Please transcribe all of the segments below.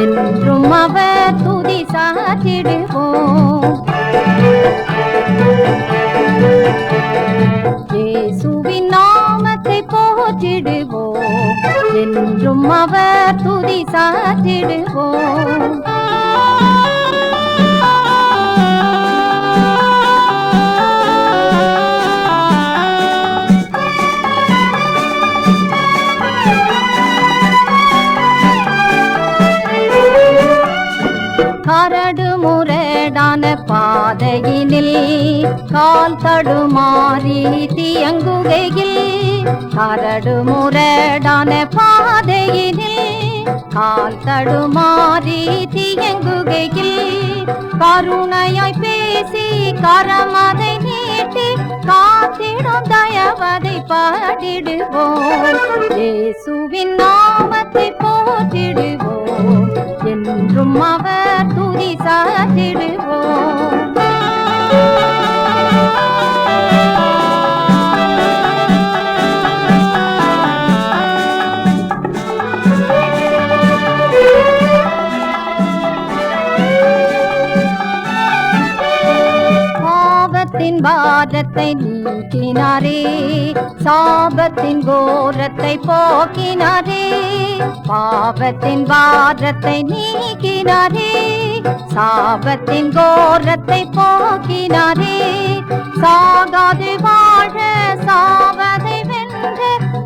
என்றும் அவர் துதி சாற்றிடுவோம். இயேசுவின் நாமத்தை போற்றிடுவோம், என்றும் அவர் துதி சாற்றிடுவோம். கரடு முரடான பாதையினில் கால் தடுமாறி தியங்குகையில், கரடு முரடான பாதையினில் கால் தடுமாறி தியங்குகையில், கருணையாய் பேசி கரமதை நீட்டி காத்திடும் தயவதை பாடிடுவோம். இயேசுவின் நாமத்தை போற்றிடுவோம், என்றும் அவர் துதி சாற்றிடுவோம். பாவத்தின் பாரத்தை நீக்கினாரே, சாபத்தின் கோரத்தை போக்கினாரே. பாவத்தின் பாரத்தை நீக்கினாரே, சாபத்தின் கோரத்தை போக்கினாரே. சாகாது வாழ சாவதை வென்ற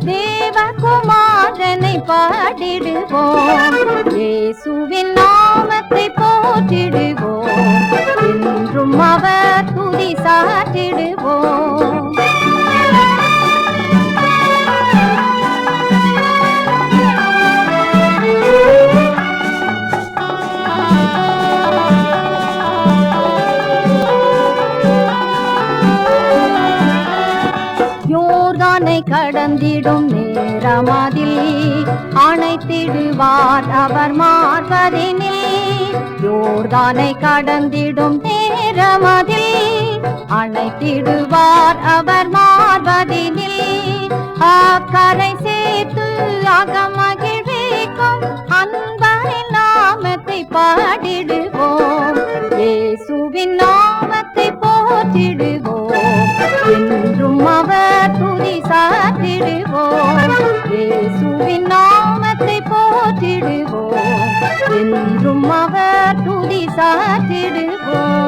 தேவகுமாரனை பாடிடுவோம். இயேசுவின் நாமத்தை போற்றிடுவோம், என்றும் அவர் துதி சாற்றிடுவோம். யோர்தானை கடந்திடும் நேரமதில் அணைத்திடுவார் அவர் மார்பதினில். யோர்தானை கடந்திடும் நேரமதில் அணைத்திடுவார் அவர் மார்பதினில். அக்கரை சேர்த்து அகமகிழ்விக்கும் அன்பரின் நாமத்தை பாடிடுவோம். இயேசுவின் நாமத்தை போற்றிடுவோம், என்றும் அவர் துதி சாற்றிடுவோம். இயேசுவின் நாமத்தை போற்றிடுவோம், என்றும் அவர் துதி சாற்றிடுவோம்.